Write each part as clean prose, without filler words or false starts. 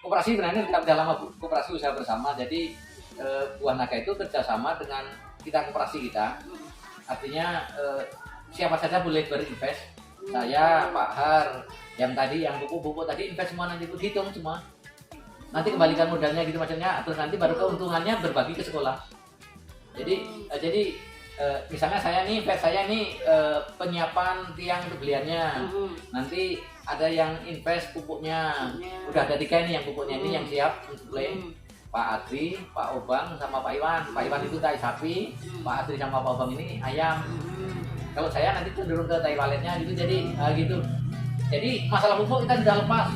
koperasi sebenarnya udah lama Bu, koperasi usaha bersama. Jadi Buah Naga itu kerjasama dengan kita koperasi kita. Artinya siapa saja boleh berinvest. Saya, Pak Har, yang tadi yang pupuk tadi invest semua, nanti hitung semua. Nanti kembalikan modalnya gitu maksudnya. Terus nanti baru keuntungannya berbagi ke sekolah. Jadi misalnya saya nih penyiapan tiang untuk beliannya. Nanti ada yang invest pupuknya. Udah ada 3 nih yang pupuknya ini yang siap untuk beli. Pak Adri, Pak Obang, sama Pak Iwan. Pak Iwan itu tai sapi, Pak Adri sama Pak Obang ini ayam. Kalau saya nanti cenderung ke tai waletnya gitu. Jadi gitu. Jadi masalah pupuk kita sudah lepas.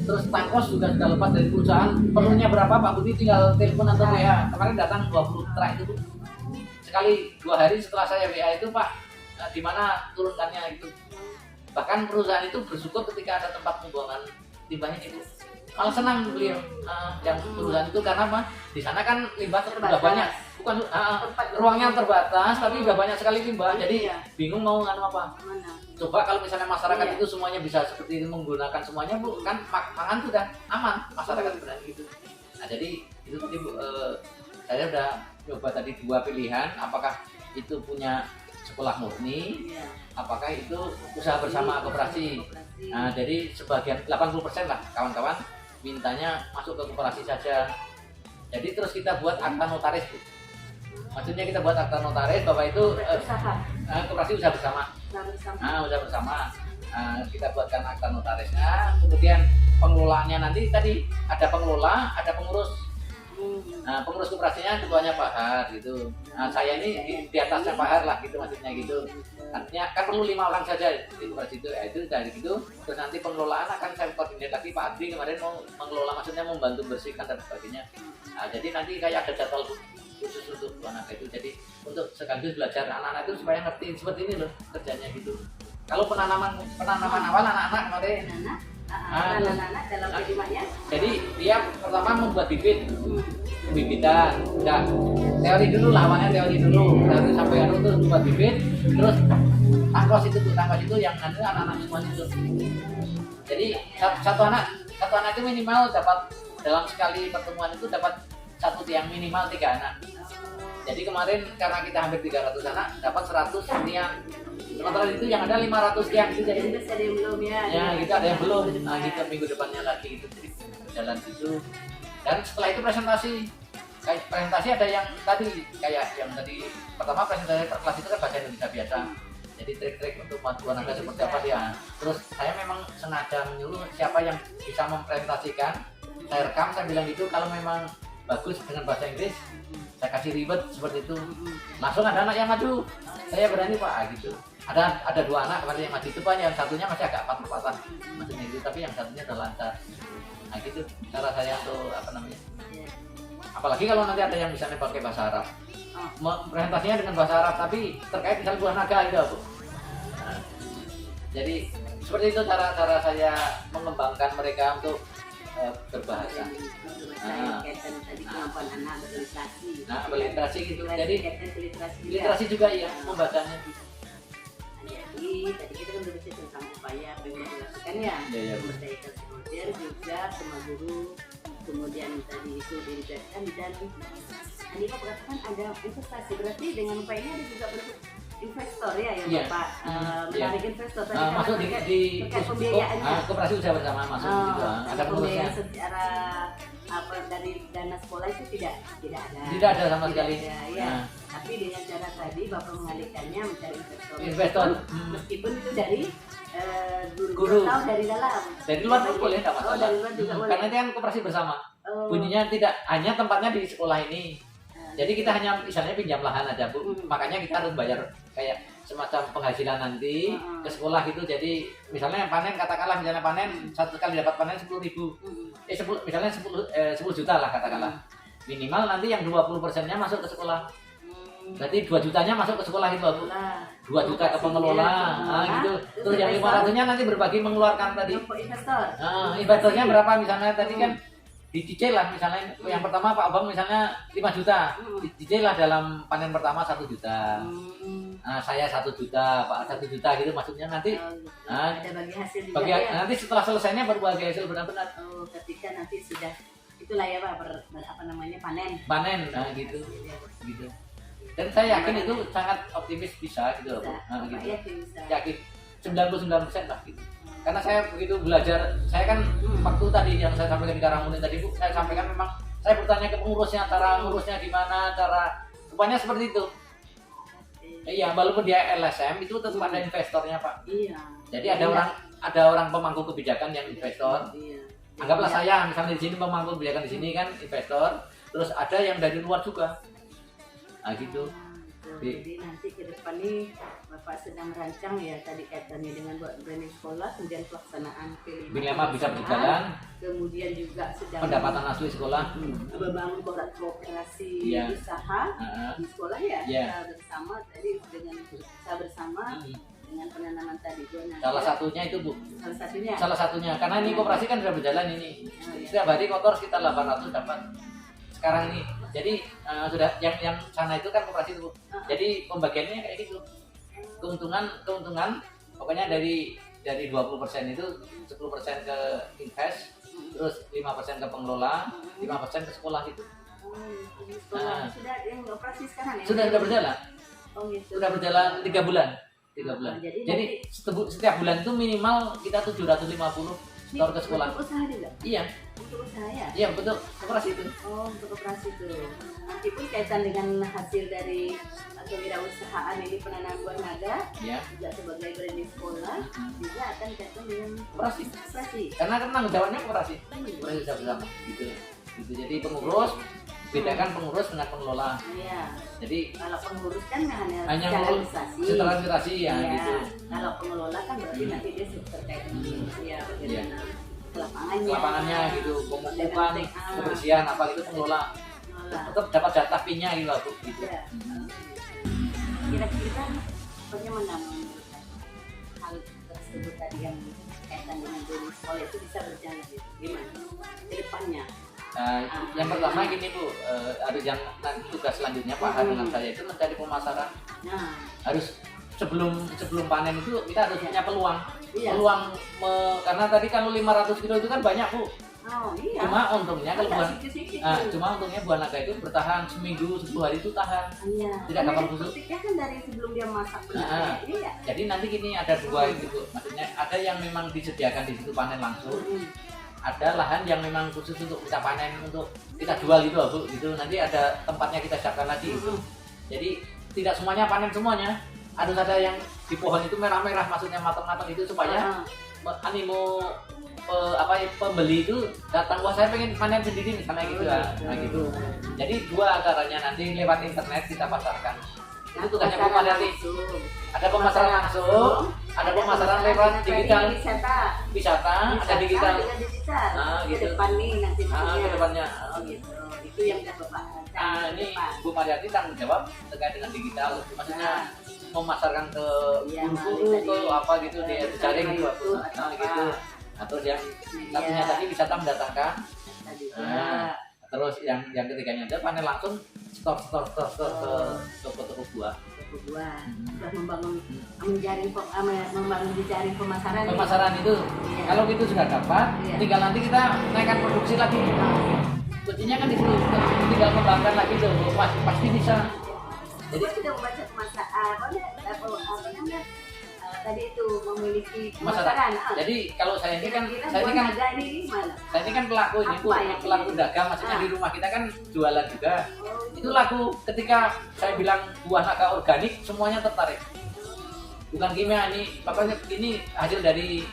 Terus tangkos juga sudah lepas dari perusahaan. Perlunya berapa Pak Budi tinggal telepon atau WA. Kemarin datang 20 truk itu Bu. Sekali 2 hari setelah saya WA itu Pak, di mana turunkannya gitu. Bahkan perusahaan itu bersyukur ketika ada tempat pembuangan limbahnya gitu. Malah senang beliau yang perusahaan itu karena apa? Di sana kan limbah sudah banyak, bukan ruangnya terbatas, tapi udah banyak sekali limbah. Jadi bingung mau nganu apa. Coba kalau misalnya masyarakat itu semuanya bisa seperti itu menggunakan semuanya Bu, kan pangan sudah aman masyarakat sebenarnya gitu. Nah jadi itu tadi Bu, saya udah coba tadi 2 pilihan, apakah itu punya sekolah murni, apakah itu usaha bersama koperasi. Nah jadi sebagian 80% lah kawan-kawan mintanya masuk ke koperasi saja. Jadi terus kita buat akta notaris Bu. Maksudnya kita buat akta notaris bahwa itu koperasi usaha bersama. Usaha bersama. Kita buatkan akta notarisnya, kemudian pengelolaannya nanti tadi ada pengelola, ada pengurus. Nah, pengurus koperasinya ketuanya Pak Har gitu. Nah, saya ini di atasnya Pak Har lah gitu maksudnya gitu. Artinya kan perlu 5 orang saja di koperasi itu. Itu dari gitu. Terus nanti pengelolaan akan saya koordinir lagi Pak Adri kemarin mau mengelola, maksudnya membantu bersihkan dan sebagainya. Nah, jadi nanti kayak ada jadwal khusus untuk anak itu. Jadi untuk sekaligus belajar anak-anak itu supaya ngerti seperti ini loh kerjanya gitu. Kalau penanaman awal anak-anak kemarin. Anak-anak dalam kehidupannya. Jadi dia pertama membuat bibitan, udah teori dulu lah, awalnya teori sampai terus membuat bibit, terus tangkos itu yang nanti anak-anak semua itu. Jadi satu anak itu minimal dapat dalam sekali pertemuan itu dapat 1 tiang, minimal 3 anak. Jadi kemarin karena kita hampir 300 anak dapat 100 tiang. Sementara itu yang ada 500 tiang gitu. Jadi ada yang belum ya. Ya, gitu ada yang belum. Nah, kita minggu depannya lagi gitu. Jadi jalan gitu. Dan setelah itu presentasi. Kayak presentasi ada yang tadi kayak yang tadi pertama presentasi per kelas itu kan bahasa Indonesia biasa. Jadi trik-trik untuk Buah Naga seperti apa dia. Terus saya memang sengaja menyuruh siapa yang bisa mempresentasikan. Saya rekam, saya bilang gitu kalau memang bagus dengan bahasa Inggris saya kasih ribet seperti itu. Langsung ada anak yang maju. Saya berani Pak gitu. Ada 2 anak kemarin yang maju itu Pak, yang satunya masih agak patah-patah maksudnya itu, tapi yang satunya udah lancar. Nah gitu cara saya untuk apa namanya. Apalagi kalau nanti ada yang misalnya pakai bahasa Arab. Presentasinya dengan bahasa Arab tapi terkait misalnya Buah Naga itu Bu. Nah, jadi seperti itu cara saya mengembangkan mereka untuk berbahasa. Tadi kemampuan anak berliterasi. Nah, berliterasi gitu. Jadi literasi juga ya membacanya. Jadi tadi kita kan berbicara tentang upaya apa yang dilakukan ya, memberdayakan volunteer juga semua guru, kemudian tadi itu dilibatkan dan Hanifah mengatakan ada investasi, berarti dengan upaya ini ada juga bentuk investor ya Bapak, menarik investor tadi masuk di pembiayaannya. Koperasi usaha bersama masuk gitu. Ada pembiayaan secara apa dari dana sekolah itu tidak ada. Tidak ada sama sekali. Ya. Tapi dengan cara tadi Bapak mengalihkannya mencari investor. Meskipun itu dari guru atau dari dalam. Dari luar pun boleh enggak masalah. Dari luar juga boleh. Karena itu kan koperasi bersama. Bunyinya tidak hanya tempatnya di sekolah ini. Jadi kita hanya misalnya pinjam lahan aja Bu. Makanya kita harus bayar kayak semacam penghasilan nanti ke sekolah gitu. Jadi misalnya panen, katakanlah misalnya panen satu kali dapat panen 10.000. Misalnya 10 juta lah katakanlah. Minimal nanti yang 20%-nya masuk ke sekolah. Berarti 2 jutanya masuk ke sekolah itu Bu. 2 juta ke pengelola. Gitu. Terus yang 500-nya nanti berbagi mengeluarkan tadi. Investor. Investornya berapa misalnya tadi kan dicicil lah, misalnya yang pertama Pak Abang misalnya 5 juta, dicicil lah dalam panen pertama 1 juta. Nah, saya 1 juta, Pak 1 juta gitu maksudnya nanti. Ada bagi hasil nanti setelah selesainya baru bagi hasil benar-benar. Ketika nanti sudah itulah ya Pak apa namanya panen. Nah gitu. Dan saya yakin itu sangat optimis bisa gitu loh. Nah, gitu. Yakin 99% lah gitu. Karena saya begitu belajar, saya kan waktu tadi yang saya sampaikan di Karangmuni tadi Bu, saya sampaikan memang saya bertanya ke pengurusnya, cara ngurusnya gimana, cara rupanya seperti itu. Iya, walaupun dia LSM itu tetap ada investornya Pak. Iya. Jadi ada orang pemangku kebijakan yang investor. Iya. Anggaplah saya misalnya di sini pemangku kebijakan di sini kan investor, terus ada yang dari luar juga. Nah gitu. Jadi nanti ke depan nih Bapak sedang merancang ya tadi kaitannya dengan buat branding sekolah, kemudian pelaksanaan P5 bisa berjalan, kemudian juga sedang pendapatan asli sekolah, membangun kooperasi usaha di sekolah ya, bersama tadi dengan usaha bersama dengan penanaman tadi buah. Salah satunya itu Bu. Salah satunya karena ini koperasi kan sudah berjalan ini. Setiap hari kotor sekitar 800 dapat. Sekarang ini jadi sudah yang sana itu kan koperasi itu. Jadi pembagiannya kayak gitu. Keuntungan pokoknya dari 20% itu 10% ke invest, terus 5% ke pengelola, 5% ke sekolah gitu. Sudah yang operasi sekarang ya? Sudah berjalan. Gitu. Sudah berjalan 3 bulan. Jadi setiap bulan itu minimal kita 750 store ke sekolah. Untuk usaha juga? Iya. Untuk usaha ya? Iya betul, koperasi itu. Untuk koperasi itu. Nanti pun kaitan dengan hasil dari kewirausahaan ini penanaman buah naga, juga sebagai branding sekolah, juga akan kaitan dengan koperasi. Karena tanggung jawabnya koperasi. Koperasi bersama gitu. Jadi pengurus bedakan pengurus dengan pengelola. Iya. Jadi kalau pengurus kan hanya sentralisasi ya gitu. Kalau pengelola kan berarti nanti dia terkait dengan bagaimana lapangannya gitu, pemupukan, kebersihan apa itu pengelola. Tetap dapat jatah pinnya gitu Bu. Gitu. Kira-kira bagaimana menurut hal tersebut tadi yang kaitan dengan branding sekolah itu bisa berjalan gitu? Gimana ke depannya? Yang pertama gini Bu, harus yang nanti tugas selanjutnya Pak dengan saya itu mencari pemasaran. Harus sebelum panen itu kita harus punya peluang. Karena tadi kalau 500 kilo itu kan banyak Bu. Cuma untungnya kalau untungnya buah naga itu bertahan seminggu 10 hari itu tahan. Tidak gampang busuk. Kan dari sebelum dia masak. Jadi nanti gini ada dua gitu. Maksudnya ada yang memang disediakan di situ panen langsung. Ada lahan yang memang khusus untuk kita panen, untuk kita jual gitu Bu. Gitu nanti ada tempatnya kita siapkan lagi gitu. Jadi tidak semuanya panen semuanya. Ada yang di pohon itu merah-merah, maksudnya matang-matang itu supaya animo pembeli itu datang, wah saya pengen panen sendiri misalnya gitu nah gitu. Jadi dua caranya nanti lewat internet kita pasarkan. Itu tugasnya Bu Mariati. Ada pemasaran langsung, ada pemasaran lewat digital, wisata, ada digital. Nah, gitu. Ke depan nih nanti ke depannya. Gitu. Itu yang udah Bapak. Ini Bu Mariati tanggung jawab terkait dengan digital, maksudnya memasarkan ke guru-guru ke apa gitu dia jaring gitu. Gitu. Atau yang satunya tadi wisata mendatangkan. Terus yang ketiganya ada panen langsung store ke toko buah. Sudah membangun jejaring pemasaran. Pemasaran itu kalau itu sudah dapat, tinggal nanti kita naikkan produksi lagi. Kuncinya kan di situ, tinggal kembangkan lagi tuh, pasti bisa. Jadi sudah membaca tadi itu memiliki pemasaran. Jadi kalau saya ini kan pelaku ini pelaku dagang, maksudnya di rumah kita kan jualan juga. Itu laku ketika saya bilang buah naga organik, semuanya tertarik. Bukan kimia ini hasil dari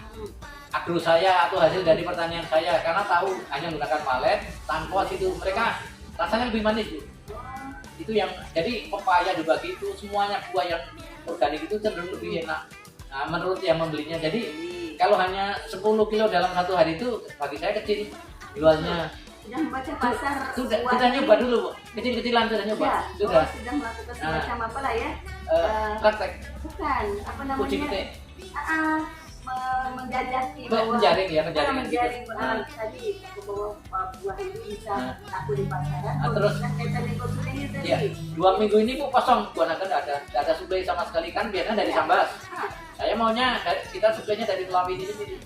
agro saya atau hasil dari pertanian saya, karena tahu hanya menggunakan palet tanpa itu mereka rasanya lebih manis Bu. Itu yang jadi pepaya juga gitu, semuanya buah yang organik itu cenderung lebih enak. Nah, menurut yang membelinya, jadi kalau hanya 10 kilo dalam satu hari itu bagi saya kecil jualnya. Sudah membaca pasar. Sudah nyoba dulu Bu, kecil-kecilan sudah nyoba. Sudah melakukan semacam apa lah ya? Praktek. Bukan, apa namanya? Uji kita. Menjajaki menjaring tadi bahwa buah ini bisa laku di pasaran. Terus ya, 2 minggu ini Bu kosong, buah naga tidak ada suplai sama sekali kan, biasanya dari Sambas. Saya maunya kita suplainya dari Melawi ini sendiri.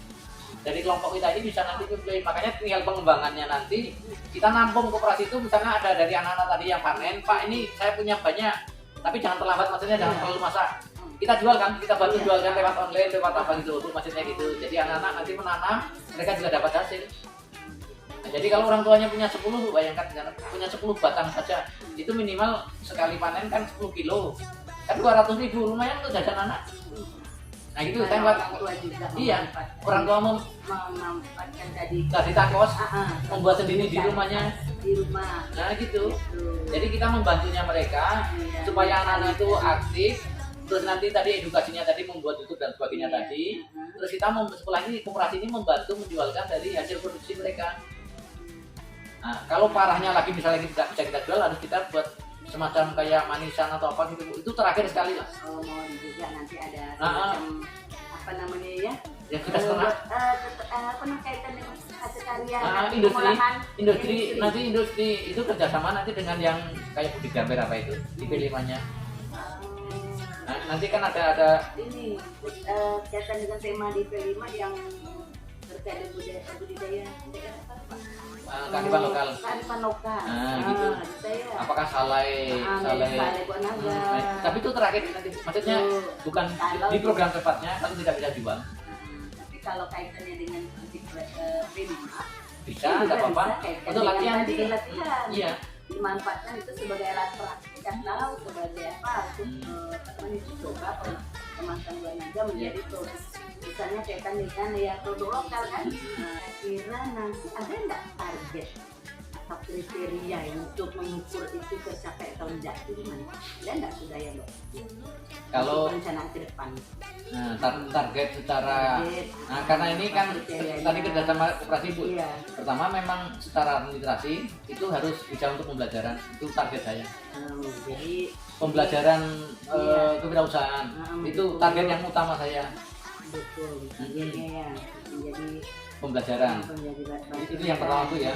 dari kelompok kita ini bisa nanti nyuplai. Makanya tinggal pengembangannya nanti kita nampung koperasi itu, misalnya ada dari anak-anak tadi yang panen, Pak ini saya punya banyak, tapi jangan terlambat, maksudnya jangan terlalu masak. Kita jual kan, kita bantu jualkan lewat online, lewat apa gitu, untuk maksudnya gitu. Jadi anak-anak nanti menanam, mereka juga dapat hasil. Nah, jadi kalau orang tuanya punya 10, bayangkan punya 10 batang saja, itu minimal sekali panen kan 10 kilo, kan 200.000, lumayan untuk jajan anak. Nah gitu kan orang tua juga. Iya, orang tua memanfaatkan tadi tangkos, membuat sendiri di rumahnya. Di rumah. Nah gitu. Jadi kita membantunya mereka supaya anak-anak itu aktif. Terus nanti tadi edukasinya tadi membuat YouTube dan sebagainya tadi. Terus kita setelah ini koperasi ini membantu menjualkan dari hasil produksi mereka. Nah kalau parahnya lagi misalnya tidak bisa kita jual, harus kita buat semacam kayak manisan atau apa gitu. Itu terakhir sekali lah. Oh mau juga nanti ada semacam apa namanya ya? Ya kita setengah. Apa namanya kaitan dengan hasil karya. Industri itu kerjasama nanti dengan yang kayak Budi Gambar apa itu IP5-nya. Nah, nanti kan ada ini kaitan dengan tema di IP5 yang terkait budidaya kearifan lokal. Kearifan lokal. Nah, gitu. Apakah salai buat naga. Tapi itu terakhir nanti, maksudnya bukan di program tepatnya, kalau tidak bisa jual. Tapi kalau kaitannya dengan P5 bisa, tidak apa-apa. Untuk latihan. Iya. Dimanfaatkan itu sebagai alat praktik atau sebagai apa? Teman itu coba teman-teman buat naga menjadi produk. Misalnya kaitan dengan ya produk lokal kan. Kira nanti ada nggak target atau kriteria untuk mengukur itu tercapai atau tidak? Gimana? Ada nggak sudah ya dok? Kalau rencana ke depan. Nah, target secara karena ini kan tadi kerjasama koperasi Bu. Iya. Pertama memang secara literasi itu harus bisa untuk pembelajaran, itu target saya. Jadi pembelajaran kewirausahaan itu target yang utama saya. Betul. Ya. Menjadi pembelajaran. Itu yang pertama tuh ya.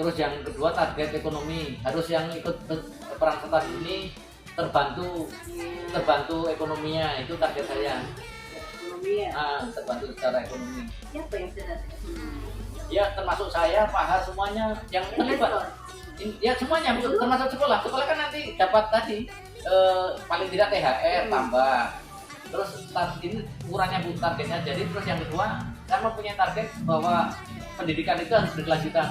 Terus yang kedua target ekonomi, harus yang ikut peran serta ini terbantu ekonominya, itu target saya. Ekonomi ya. Terbantu secara ekonomi. Siapa yang terlibat? Ya termasuk saya, Pak Har, semuanya yang terlibat. Ya semuanya, termasuk sekolah. Sekolah kan nanti dapat tadi paling tidak THR tambah. Terus ini ukurannya Bu targetnya. Jadi terus yang kedua, saya mempunyai target bahwa pendidikan itu harus berkelanjutan.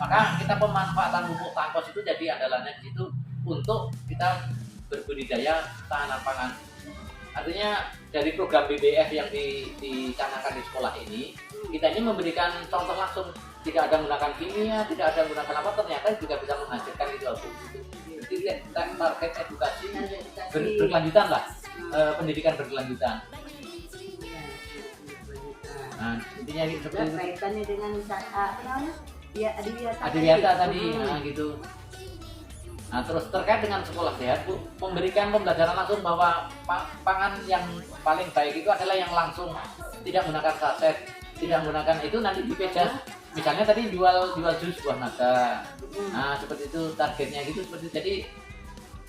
Maka kita pemanfaatan pupuk tangkos itu jadi andalannya di situ untuk kita berbudidaya tahanan pangan. Artinya dari program BBF yang dicanangkan di sekolah ini, kita ini memberikan contoh langsung, tidak ada menggunakan kimia, tidak ada menggunakan apa, ternyata juga bisa menghasilkan itu. Jadi target edukasi berkelanjutan lah, pendidikan berkelanjutan. Nah, intinya seperti itu. Kaitannya dengan apa namanya? Ya, Adiwiyata tadi, gitu. Nah, terus terkait dengan sekolah sehat, Bu, memberikan pembelajaran langsung bahwa pangan yang paling baik itu adalah yang langsung, tidak menggunakan saset, tidak menggunakan itu nanti dipejas. Misalnya tadi jual jus buah naga. Nah, seperti itu targetnya gitu, seperti itu. Jadi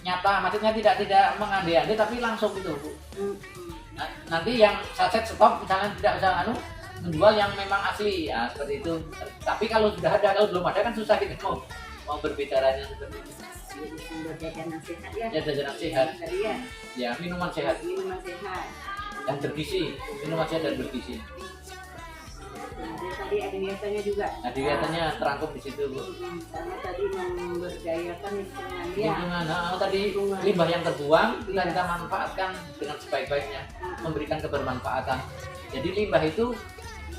nyata, maksudnya tidak mengandai-andai tapi langsung gitu, Bu. Nah, nanti yang saset stop misalnya tidak bisa menjual yang memang asli, ya seperti itu. Tapi kalau sudah ada, kalau belum ada kan susah kita mau berbicaranya seperti itu. Jadi sumber jajanan sehat ya. Ya jajanan sehat. Ya. Ya minuman sehat. Minuman sehat. Dan bergizi, minuman sehat dan bergizi. Tadi ada biasanya juga. Ada biasanya terangkum di situ, Bu. Karena tadi memberdayakan lingkungan ya. Lingkungan, tadi limbah yang terbuang kita manfaatkan dengan sebaik-baiknya, memberikan kebermanfaatan. Jadi limbah itu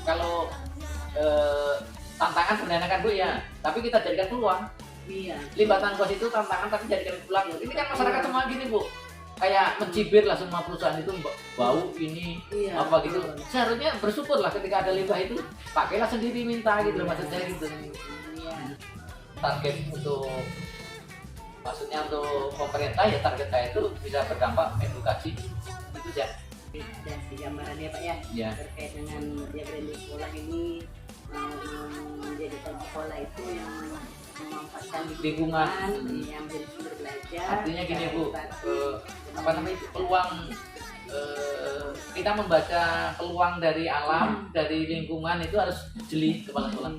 kalau tantangan sebenarnya kan Bu ya, tapi kita jadikan peluang. Iya. Limbah tangkos itu tantangan tapi jadikan peluang. Ini kan masyarakat semua gini Bu, kayak mencibir lah semua perusahaan itu bau ini apa gitu. Seharusnya bersyukur lah ketika ada limbah itu, pakailah sendiri minta gitu maksudnya gitu. Target untuk maksudnya untuk pemerintah ya, target saya itu bisa berdampak edukasi itu ya. Dan gambarannya Pak ya, terkait dengan ya branding sekolah ini menjadikan sekolah itu yang memanfaatkan lingkungan yang menjadi sumber belajar. Artinya gini Bu, apa namanya itu peluang kita membaca peluang dari alam, dari lingkungan itu harus jeli kepala sekolah.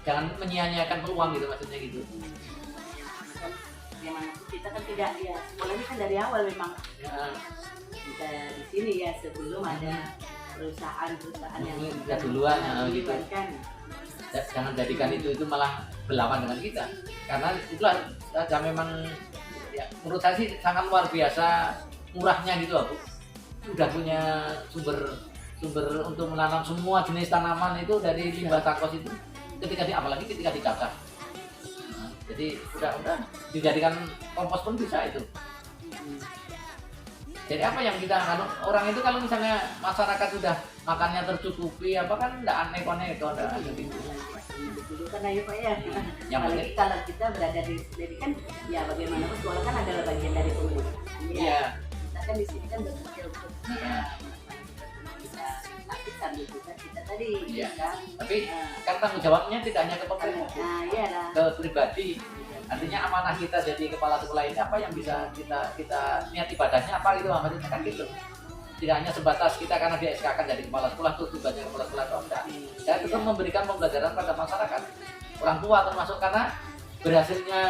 Jangan menyia-nyiakan peluang gitu maksudnya gitu. Memang kita kan tidak ya sekolahnya kan dari awal memang kita di sini ya sebelum ada perusahaan yang duluan gitu. Kan. Jangan jadikan itu malah berlawan dengan kita, karena itulah memang ya, menurut saya sih sangat luar biasa murahnya gitu aku. Udah punya sumber untuk menanam semua jenis tanaman itu dari limbah takos itu, apalagi ketika dicacah. Jadi udah dijadikan kompos pun bisa itu. Jadi apa yang kita orang itu kalau misalnya masyarakat sudah makannya tercukupi apa kan enggak aneh-aneh itu ada gitu. Dulu kan ayo Pak ya. Apalagi kalau kita berada di sini kan ya bagaimanapun sekolah kan adalah bagian dari komunitas. Iya. Kita kan di sini kan berpikir untuk kita aktifkan kita tadi. Iya. Kan? Tapi kan tanggung jawabnya tidak hanya ke pemerintah. Nah, iya lah. Ke pribadi. Artinya amanah kita jadi kepala sekolah ini apa yang bisa kita niat ibadahnya apa gitu maksudnya kan gitu. Tidak hanya sebatas kita karena dia SK-kan jadi kepala sekolah tuh tugasnya kepala sekolah itu enggak. Saya tetap memberikan pembelajaran pada masyarakat, orang tua termasuk, karena berhasilnya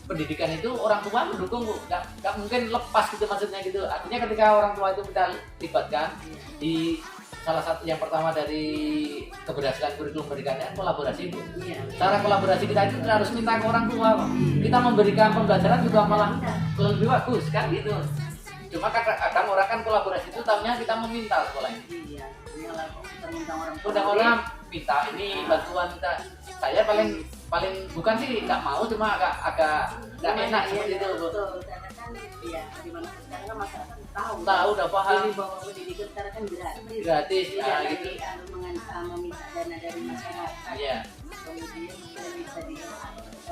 pendidikan itu orang tua mendukung, nggak mungkin lepas gitu maksudnya gitu. Artinya ketika orang tua itu kita libatkan di salah satu yang pertama dari keberhasilan kurikulum pendidikannya kolaborasi itu. Cara kolaborasi kita itu harus minta ke orang tua. Kita memberikan pembelajaran juga malah lebih bagus kan gitu. Cuma kadang orang kan kolaborasi itu tahunya kita meminta sekolah ini. Iya, kita minta orang tua. Udah orang minta ini bantuan kita. Saya paling bukan sih nggak mau, cuma agak nggak enak seperti itu. Betul, karena kan iya gimana sekarang kan masyarakat tahu udah paham bahwa pendidikan sekarang kan gratis gitu. Meminta dana dari masyarakat. Iya. Kemudian kita bisa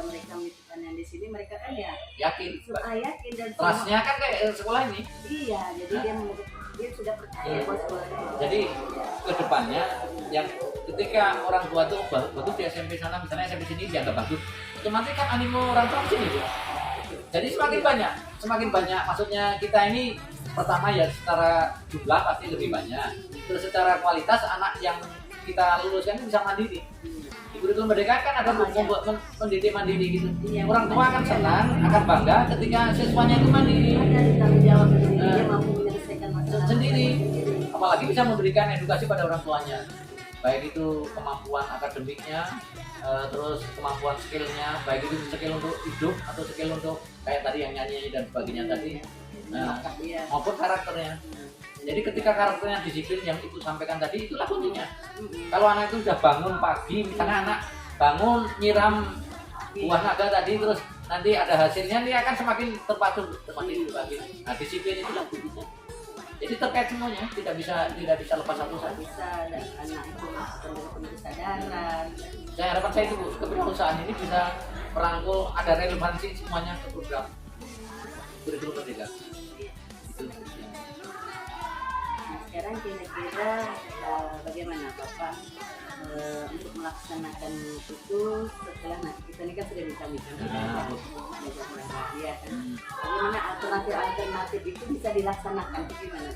mereka melakukan yang di sini mereka kan ya yakin dan trustnya kan kayak sekolah ini. Iya, jadi dia sudah percaya bahwa sekolah itu. Jadi kedepannya yang ketika orang tua tuh bagus di SMP sana misalnya SMP sini dianggap bagus, otomatis kan animo orang tua sini tuh. Jadi semakin banyak maksudnya kita ini pertama ya secara jumlah pasti lebih banyak, terus secara kualitas anak yang kita luluskan bisa mandiri. Di kurikulum merdeka kan ada membuat pendidik mandiri gitu. Orang tua akan senang, akan bangga ketika siswanya itu mandiri. Ada tanggung jawab dia mampu menyelesaikan masalah sendiri. Apalagi bisa memberikan edukasi pada orang tuanya, baik itu kemampuan akademiknya, terus kemampuan skillnya, baik itu skill untuk hidup atau skill untuk kayak tadi yang nyanyi dan sebagainya tadi, maupun karakternya. Jadi ketika karakternya disiplin yang ibu sampaikan tadi itulah kuncinya. Kalau anak itu sudah bangun pagi, misalnya anak bangun nyiram buah naga tadi, terus nanti ada hasilnya, dia akan semakin terpacu semakin pagi. Nah disiplin itulah kuncinya. Jadi terkait semuanya, tidak bisa lepas satu saja. Bisa dan anak itu masukkan kesadaran. Saya harapan saya itu kewirausahaan ini bisa merangkul ada relevansi semuanya ke program kurikulum merdeka. Itu. Sekarang kira-kira bagaimana Bapak untuk melaksanakan itu setelah kita ini kan sudah bisa ya kan? Bagaimana alternatif itu bisa dilaksanakan gimana?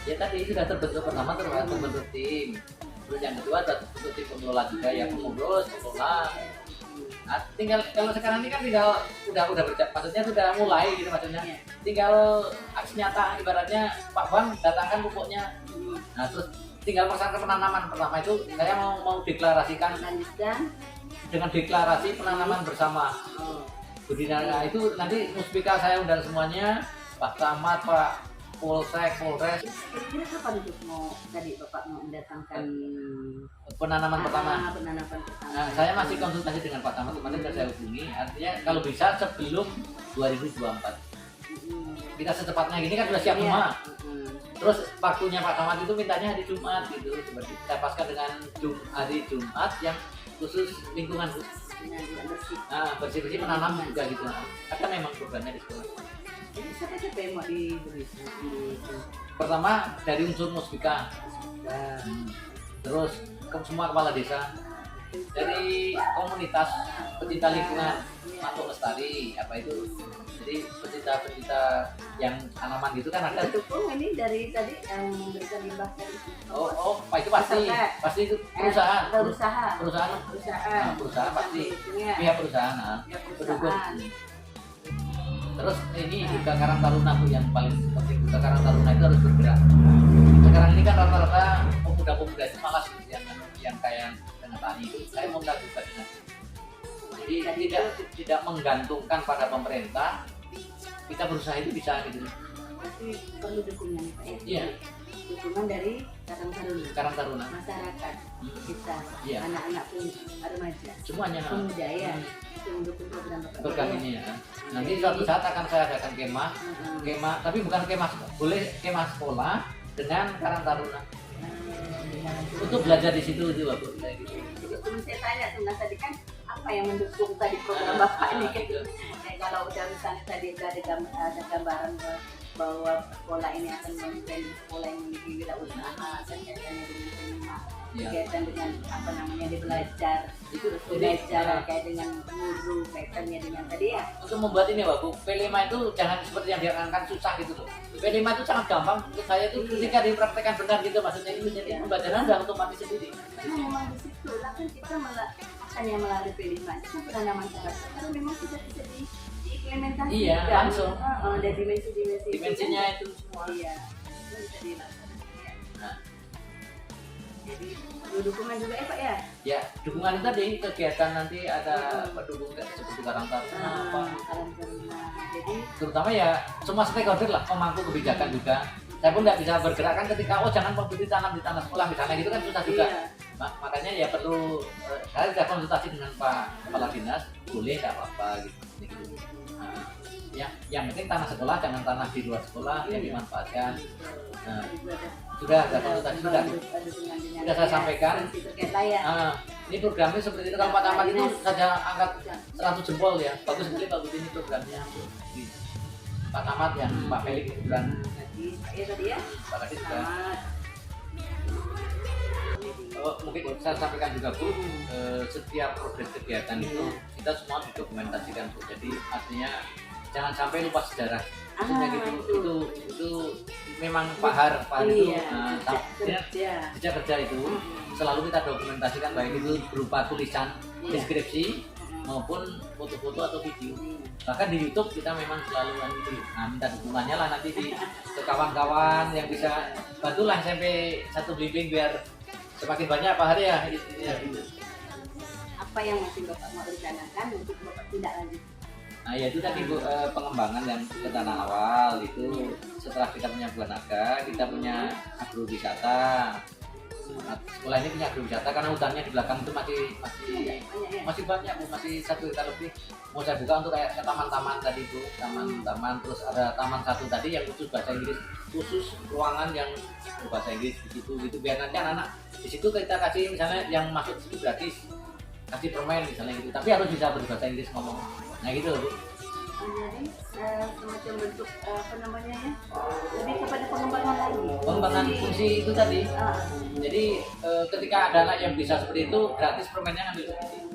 Ya tadi sudah terbentuk pertama terbentuk tim, terus yang kedua terbentuk tim pengelola juga yang mengelola. Nah, tinggal kalau sekarang ini kan udah maksudnya sudah mulai gitu maksudnya. Tinggal aksi nyata ibaratnya Pak Bang datangkan pupuknya. Nah, terus tinggal persangka penanaman. Pertama itu saya mau deklarasikan dengan deklarasi penanaman bersama. Budidaya itu nanti Muspika saya undang semuanya, Pak Camat, Pak Polsek, Polres. Kira-kira kapan itu Bapak mau mendatangkan penanaman pertama? Penanaman pertama. Nah, saya masih konsultasi dengan Pak Camat, kemarin sudah saya hubungi. Artinya kalau bisa sebelum 2024. Kita secepatnya gini kan sudah siap semua. Terus waktunya Pak Camat itu mintanya hari Jumat gitu, seperti kita paskan dengan hari Jumat yang khusus lingkungan. Nah, bersih-bersih menanam juga gitu. Karena memang programnya di sekolah. Jadi siapa yang mau diberi? Pertama dari unsur Muspika, terus ke semua kepala desa, dari komunitas pecinta lingkungan, Mantuk Lestari, apa itu? Jadi pecinta yang tanaman gitu kan ada. Dukung ini dari tadi yang memberikan limbah tadi. Pak itu pasti itu perusahaan pasti pihak perusahaan, pendukung. Terus ini juga Karang Taruna Bu yang paling penting, juga Karang Taruna itu harus bergerak. Sekarang ini kan rata-rata pemuda-pemuda itu malas yang kayak dengan tani itu, saya mau juga dengan. Jadi tidak menggantungkan pada pemerintah, kita berusaha itu bisa gitu. Tapi perlu dukungan Pak ya. Iya. Dukungan dari Karang Taruna. Masyarakat kita, anak-anak pun remaja. Semuanya. Pemuda ya. Mendukung program ini ya. Nanti suatu saat akan saya adakan kemah, tapi bukan kemah, boleh kemah sekolah dengan Karang Taruna. Untuk belajar di situ itu Bu. Saya tanya tentang tadi kan apa yang mendukung tadi program Bapak ini gitu. Kalau udah misalnya tadi ada gambaran bahwa sekolah ini akan menjadi sekolah yang memiliki wirausaha dan kaitannya dengan kegiatan dengan apa namanya dia belajar kayak dengan guru kaitannya dengan tadi ya. Untuk membuat ini Bu, P5 itu jangan seperti yang diangkat susah gitu loh. P5 itu sangat gampang menurut saya itu ketika dipraktekkan benar gitu, maksudnya itu jadi pembelajaran udah otomatis sendiri. Karena memang di situ kan kita hanya melalui P5 itu penanaman masyarakat karena memang sudah bisa diimplementasikan. Iya, langsung. Ada dimensinya itu semua. Iya. Itu bisa dilaksanakan. Nah. Jadi dukungan juga ya Pak ya? Ya, dukungan itu tadi kegiatan nanti ada pendukung seperti Karang Taruna apa. Jadi terutama ya semua stakeholder lah, pemangku kebijakan juga. Saya pun nggak bisa bergerak kan ketika jangan membeli tanam di tanah sekolah misalnya gitu kan susah juga. Makanya ya perlu saya sudah konsultasi dengan Pak Kepala Dinas, boleh nggak apa-apa gitu. Yang penting tanah sekolah, jangan tanah di luar sekolah yang dimanfaatkan. Sudah ada konsultasi sudah saya sampaikan. Ini programnya seperti itu, kalau Pak Camat itu saja angkat 100 jempol ya, bagus sekali bagus ini programnya. Pak Camat yang Pak Felix kebetulan. Tadi ya. Pak Kadis juga. Mungkin saya sampaikan juga Bu, setiap progres kegiatan itu kita semua didokumentasikan Bu. Jadi artinya jangan sampai lupa sejarah. Maksudnya itu memang Pak Har itu sejak kerja itu selalu kita dokumentasikan, baik itu berupa tulisan deskripsi maupun foto-foto atau video. Bahkan di YouTube kita memang selalu minta dukungannya lah nanti ke kawan-kawan yang bisa bantulah SMP 1 Blimbing biar semakin banyak Pak Har ya. Apa yang masih Bapak mau rencanakan untuk Bapak tidak lanjut? Nah ya itu tadi Bu, pengembangan yang ke tanah awal itu setelah kita punya Buah Naga, kita punya agrowisata. Sekolah ini punya agrowisata karena hutannya di belakang itu masih banyak Bu, masih 1 hektar lebih. Mau saya buka untuk kayak taman-taman tadi Bu, taman-taman, terus ada taman satu tadi yang khusus bahasa Inggris, khusus ruangan yang berbahasa Inggris di situ gitu, biar nanti anak-anak di situ kita kasih misalnya yang masuk di situ gratis, kasih permen misalnya gitu, tapi harus bisa berbahasa Inggris ngomong. Nah gitu Bu. Jadi semacam bentuk apa namanya ya, lebih kepada pengembangan lagi. Pengembangan fungsi itu tadi. Jadi ketika ada anak yang bisa seperti itu, gratis permennya ngambil sendiri.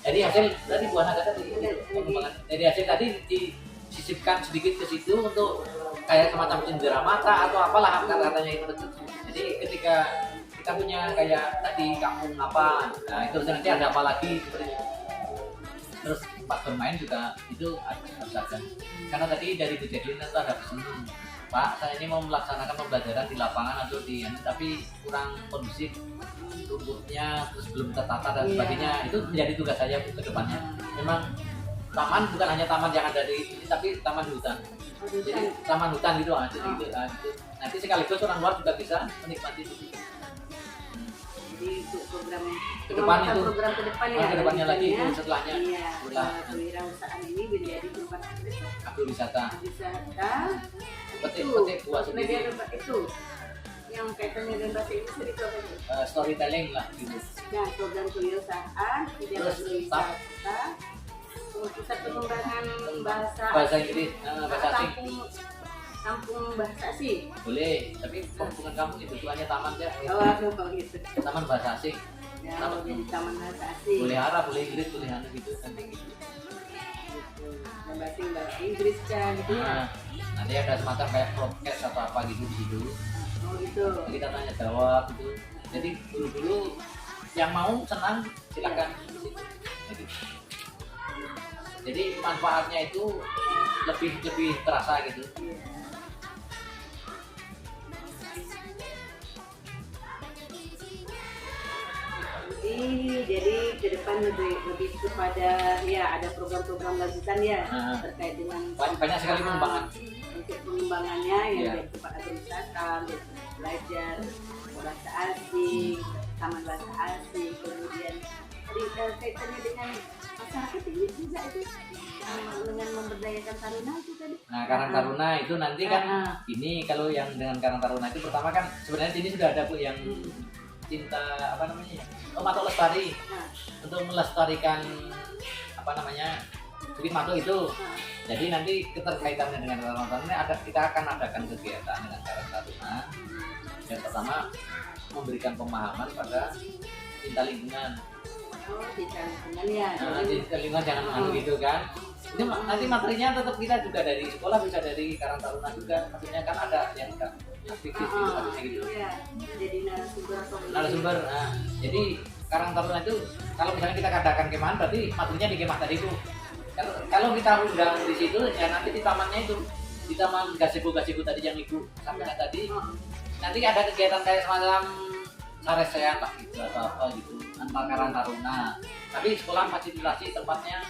Jadi hasil tadi Buah Naga tadi pengembangan. Jadi hasil tadi disisipkan sedikit ke situ untuk kayak semacam cendera mata atau apalah katanya itu. Jadi ketika kita punya kayak tadi kampung apa, nah itu nanti ada apa lagi seperti itu. Terus tempat bermain juga itu harus ada. Karena tadi dari kejadian itu ada pesan, Pak, saya ini mau melaksanakan pembelajaran di lapangan atau tapi kurang kondusif rumputnya, terus belum tertata dan sebagainya. Itu menjadi tugas saya ke depannya. Memang taman bukan hanya taman yang ada di sini, tapi taman hutan. Jadi taman hutan gitu aja gitu. Nanti sekaligus orang luar juga bisa menikmati itu. Jadi untuk program ke depan ya, kedepannya lagi itu setelahnya. Iya, kewirausahaan ini menjadi tempat agrowisata. Petik buah sendiri. Itu yang kaitannya dengan bahasa Inggris itu apa? Storytelling lah gitu. Nah, program kewirausahaan, wisata, pusat pengembangan bahasa Inggris, bahasa asing. Kampung bahasa asing. Boleh, tapi bukan kampung itu hanya taman ya. Oh gitu. Taman bahasa asing. Ya, jadi taman bahasa asing. Boleh Arab, boleh Inggris, boleh anu gitu, nanti gitu. Dan bahasa Inggris kan gitu ya. Nanti ada semacam kayak podcast atau apa gitu di situ. Oh gitu. Kita tanya jawab gitu. Jadi dulu yang mau senang silakan. Jadi manfaatnya itu lebih terasa gitu. Jadi ke depan lebih kepada ya ada program-program lanjutan ya terkait dengan banyak sekali pengembangan. Untuk pengembangannya yang dari tempat berwisata, belajar bahasa asing, taman bahasa asing, kemudian kaitannya dengan masyarakat ini juga itu dengan memberdayakan Taruna itu tadi. Nah, Karang Taruna itu nanti kan ini kalau yang dengan Karang Taruna itu pertama kan sebenarnya ini sudah ada Bu yang cinta apa namanya ya? Mato Lestari. Untuk melestarikan apa namanya? Bukit Mato itu. Jadi nanti keterkaitannya dengan Karang Taruna kita akan adakan kegiatan dengan Karang Taruna. Yang pertama memberikan pemahaman pada cinta lingkungan. Oh, cinta lingkungan ya. Cinta lingkungan jangan anu gitu kan. Ini nanti materinya tetap kita juga dari sekolah bisa dari Karang Taruna juga. Maksudnya kan ada yang aktivis gitu maksudnya gitu. Iya. Jadi narasumber atau narasumber. Nah, jadi Karang Taruna itu kalau misalnya kita katakan kemahan berarti materinya di kemah tadi itu. Kalau kita undang di situ ya nanti di tamannya itu di taman gazebo tadi yang Ibu sampaikan tadi. Nanti ada kegiatan kayak semacam saresean lah gitu atau apa gitu antar Karang Taruna. Tapi sekolah fasilitasi tempatnya.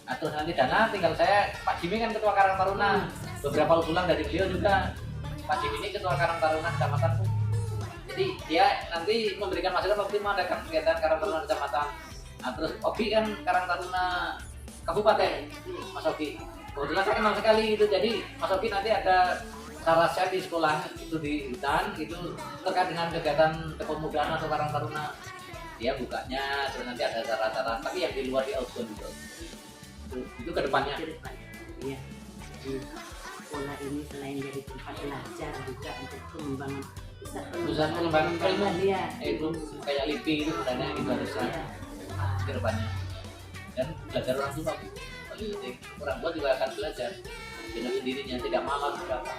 Nah, terus nanti dana tinggal saya Pak Jimmy kan ketua Karang Taruna. Beberapa usulan dari beliau juga. Pak Jimmy ini ketua Karang Taruna kecamatan. Jadi dia nanti memberikan masukan waktu mengadakan kegiatan Karang Taruna kecamatan. Nah, terus Obi kan Karang Taruna kabupaten, Mas Obi. Kebetulan saya kenal sekali itu. Jadi Mas Obi nanti ada sarasya di sekolah itu di hutan itu terkait dengan kegiatan kepemudaan atau Karang Taruna. Dia bukanya, terus nanti ada cara-cara tapi yang di luar di outbound gitu. Itu kedepannya. Iya. Sekolah ini selain jadi tempat belajar juga untuk pengembangan pusat pengembangan ilmu ya. Itu kayak LIPI itu sebenarnya itu harusnya kedepannya. Dan belajar orang tua paling penting. Orang tua juga akan belajar dengan sendirinya, tidak malas tidak apa.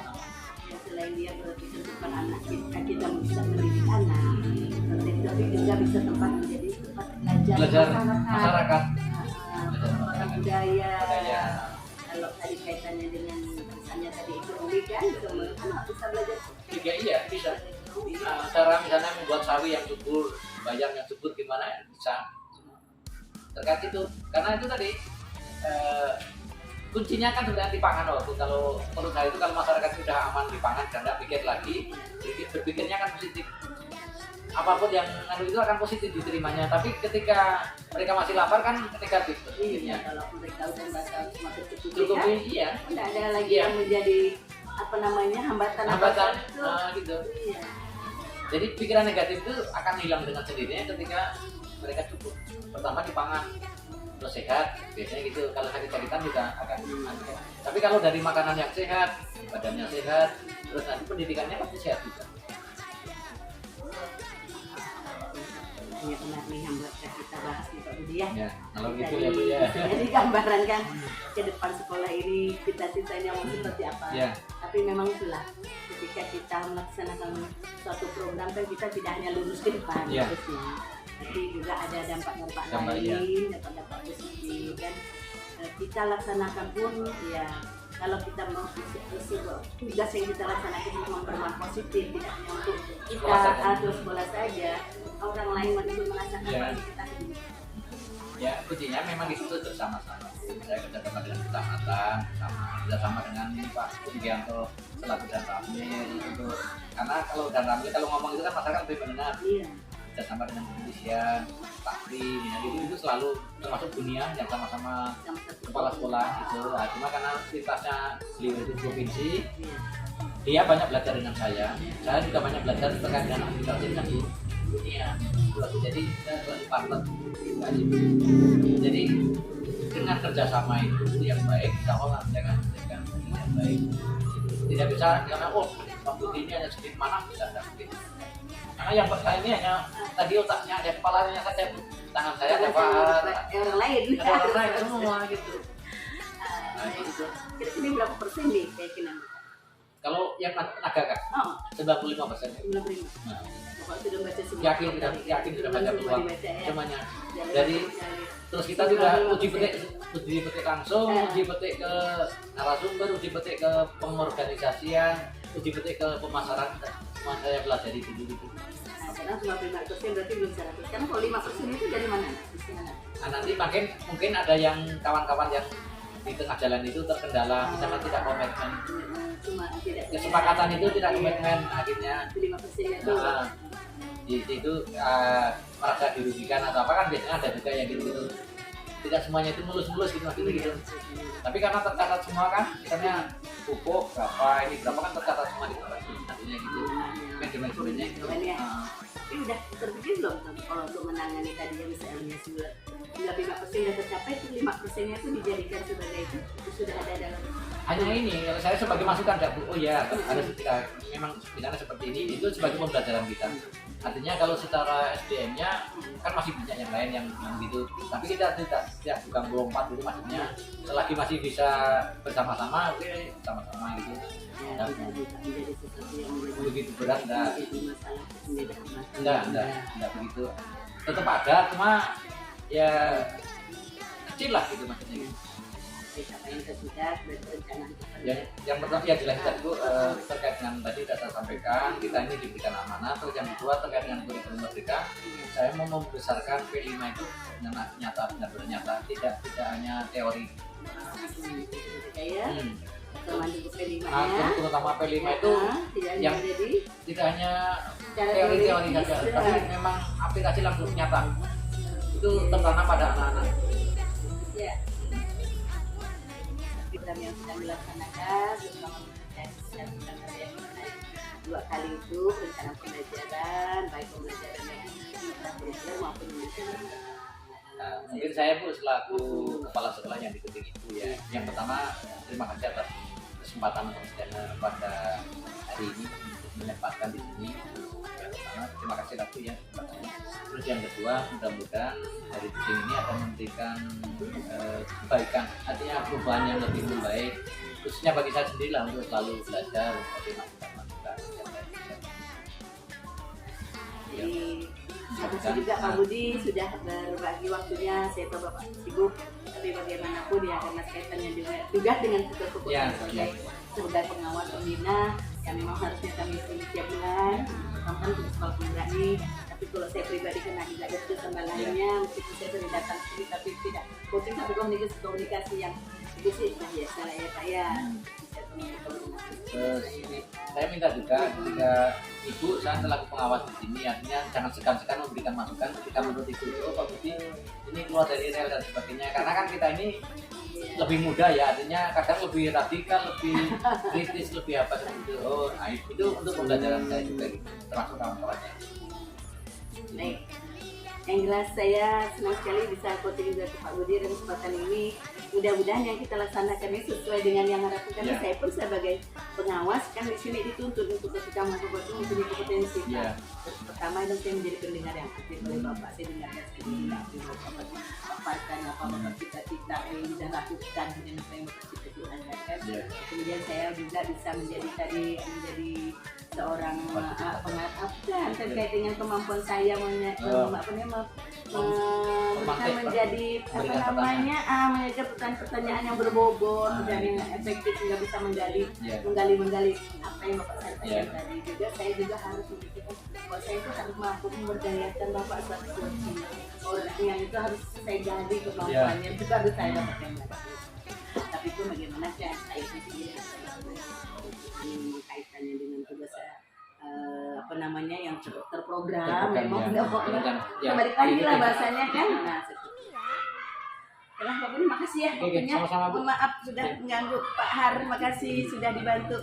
Selain dia berkehidupan anak kita bisa mendidik anak, tapi juga bisa tempat menjadi tempat belajar masyarakat. Budaya. Kalau tadi kaitannya dengan misalnya tadi ekonomi kan bisa belajar juga iya bisa. Cara misalnya membuat sawi yang subur, bayam yang subur gimana ya bisa terkait itu karena itu tadi kuncinya kan sudah dipangan waktu kalau menurut saya itu kalau masyarakat sudah aman dipangan dan tidak pikir lagi berpikirnya kan positif. Apapun yang itu akan positif diterimanya, tapi ketika mereka masih lapar kan negatif berpikirnya. Kalau mereka udah merasa semakin cukupi, iya. Tidak ada lagi yang menjadi apa namanya hambatan gitu. Iya. Jadi pikiran negatif itu akan hilang dengan sendirinya ketika mereka cukup. Pertama dipangan, terus sehat, biasanya gitu. Kalau sakit-sakitan juga akan. Tapi kalau dari makanan yang sehat, badannya sehat, terus nanti pendidikannya pasti sehat juga. Ya benar nih yang buat kita bahas nih Pak Budi ya. Kalau gitu ya Bu ya. Jadi gambaran kan ke depan sekolah ini cita-citanya mau seperti apa. Tapi memang itulah ketika kita melaksanakan suatu program kan kita tidak hanya lulus ke depan terusnya. Tapi juga ada dampak-dampak lain, dampak-dampak positif dan kita laksanakan pun ya kalau kita mau tugas yang kita laksanakan memang bermanfaat positif tidak hanya untuk kita atau sekolah saja, orang lain untuk merasakan kita ya kuncinya memang itu bersama-sama. Saya kerjasama dengan kecamatan, kerjasama dengan Pak Sugianto selaku dan Ramil itu karena kalau dan Ramil kalau ngomong itu kan masyarakat lebih mendengar. Kerjasama dengan kepolisian, taklim, itu selalu termasuk dunia yang sama-sama kepala sekolah itu. Nah, cuma karena aktivitasnya beliau itu provinsi, dia banyak belajar dengan saya juga banyak belajar terkait dengan aktivitas dengan dunia. Jadi kita selalu partner. Jadi dengan kerjasama itu yang baik, insya Allah dengan yang baik. Tidak bisa karena waktu ini hanya sedikit mana bisa mungkin. Karena yang saya ini hanya tadi otaknya ada, kepalanya saja, tangan saya ada orang lain. Ada orang lain semua gitu. Nah, gitu. Kira-kira berapa persen nih keyakinan? Kalau yang naga Kak, 95%. 95. Nah, Bapak sudah baca semua. yakin sudah baca peluang. Ya. Semuanya. Dari terus kita juga uji petik langsung, uji petik ke narasumber, uji petik ke pengorganisasian, uji petik ke pemasaran. Semua saya pelajari dulu. Nah, sekarang cuma 5% berarti belum 100. Sekarang kalau 5% itu dari mana? Nah, nanti mungkin ada yang kawan-kawan yang di tengah jalan itu terkendala, misalnya tidak komitmen. Cuma tidak Kesepakatan itu tidak komitmen, akhirnya 5% itu. Di situ merasa dirugikan atau apa, kan biasanya ada juga yang gitu. Tidak semuanya itu mulus-mulus gitu gitu. Tapi karena tercatat semua kan, misalnya pupuk berapa, ini berapa kan tercatat semua di tempat itu, artinya gitu. Manajemennya itu. Ini udah terpikir belum kalau untuk menangani tadi yang misalnya 95% sudah tercapai, itu 5%-nya itu dijadikan sebagai itu sudah ada dalam. Hanya ini, kalau saya sebagai masukan enggak Bu, oh ya harus ketika memang misalnya seperti ini, itu sebagai pembelajaran kita. Artinya kalau secara SDM-nya kan masih banyak yang lain yang gitu, tapi kita tidak bukan melompat itu, maksudnya selagi masih bisa bersama-sama, oke sama-sama gitu. Ya, tidak bisa menjadi sesuatu yang begitu berat enggak begitu, tetap ada, cuma ya kecil lah gitu maksudnya gitu. Yang pertama ya dilanjutkan Bu, terkait dengan tadi sudah saya sampaikan, kita ini diberikan amanah. Terus yang kedua terkait dengan kurikulum merdeka, saya mau membesarkan P5 itu nyata, benar-benar nyata, tidak hanya teori. Terutama P5 itu yang tidak hanya teori saja, tapi memang aplikasi langsung nyata. Itu tertanam pada anak-anak. Ya. Program yang sedang dilaksanakan bersama yang 2 kali itu rencana pembelajaran, baik pembelajaran yang intrakurikuler maupun mungkin saya Bu selaku kepala sekolah yang di Keting itu ya, yang pertama terima kasih atas kesempatan pada hari ini untuk menyempatkan di sini. Yang pertama terima kasih Ratu ya. Terus yang kedua, mudah-mudahan dari Keting ini akan memberikan kebaikan, artinya perubahan yang lebih membaik, khususnya bagi saya sendiri lah, untuk selalu belajar dari masukan-masukan yang lain. Terima kasih juga Pak Budi sudah berbagi waktunya. Saya tahu Bapak sibuk, tapi bagaimanapun ya karena kaitannya juga dengan keputusan sebagai pengawas pembina yang memang harusnya kami setiap bulan teman-teman untuk sekolah pembina ini. Tapi kalau saya pribadi kena juga ada kendalanya, meskipun saya sering datang sini tapi tidak coaching tapi komunikasi yang itu sih biasa lah ya Pak ya. Saya minta juga ketika Ibu saya selaku pengawas di sini, artinya jangan segan-segan memberikan masukan ketika menurut Ibu, oh Pak Budi ini keluar dari rel dan sebagainya, karena kan kita ini lebih muda ya, artinya kadang lebih radikal, lebih kritis, lebih apa seperti itu. Oh, nah, itu untuk pembelajaran saya juga termasuk kawan-kawannya. Baik, yang jelas saya senang sekali bisa coaching juga ke Pak Budi dan kesempatan ini. Mudah-mudahan yang kita laksanakan ini sesuai dengan yang harapan kami. Saya pun sebagai pengawas kan di sini dituntut untuk ketika melakukan itu mempunyai kompetensi. Pertama itu saya menjadi pendengar yang aktif oleh Bapak. Saya dengarkan sendiri aktif Bapak paparkan apa Bapak cita-cita yang sudah lakukan dengan apa yang Bapak cita-cita kan. Kemudian saya juga bisa menjadi seorang pengatakan terkait dengan kemampuan saya menjadi pertanyaan yang berbobot dan yang efektif sehingga bisa menggali apa yang Bapak sampaikan tadi. Juga saya juga harus memikirkan bahwa saya itu harus mampu memberdayakan Bapak suatu orang yang itu harus saya gali kemampuannya itu harus saya dapatkan. Tapi itu bagaimana saya sendiri kaitannya dengan tugas saya yang terprogram memang kembali lagi lah bahasanya kan. Nah, Pak Budi, makasih ya waktunya. Maaf sudah mengganggu Pak Har, makasih sudah dibantu.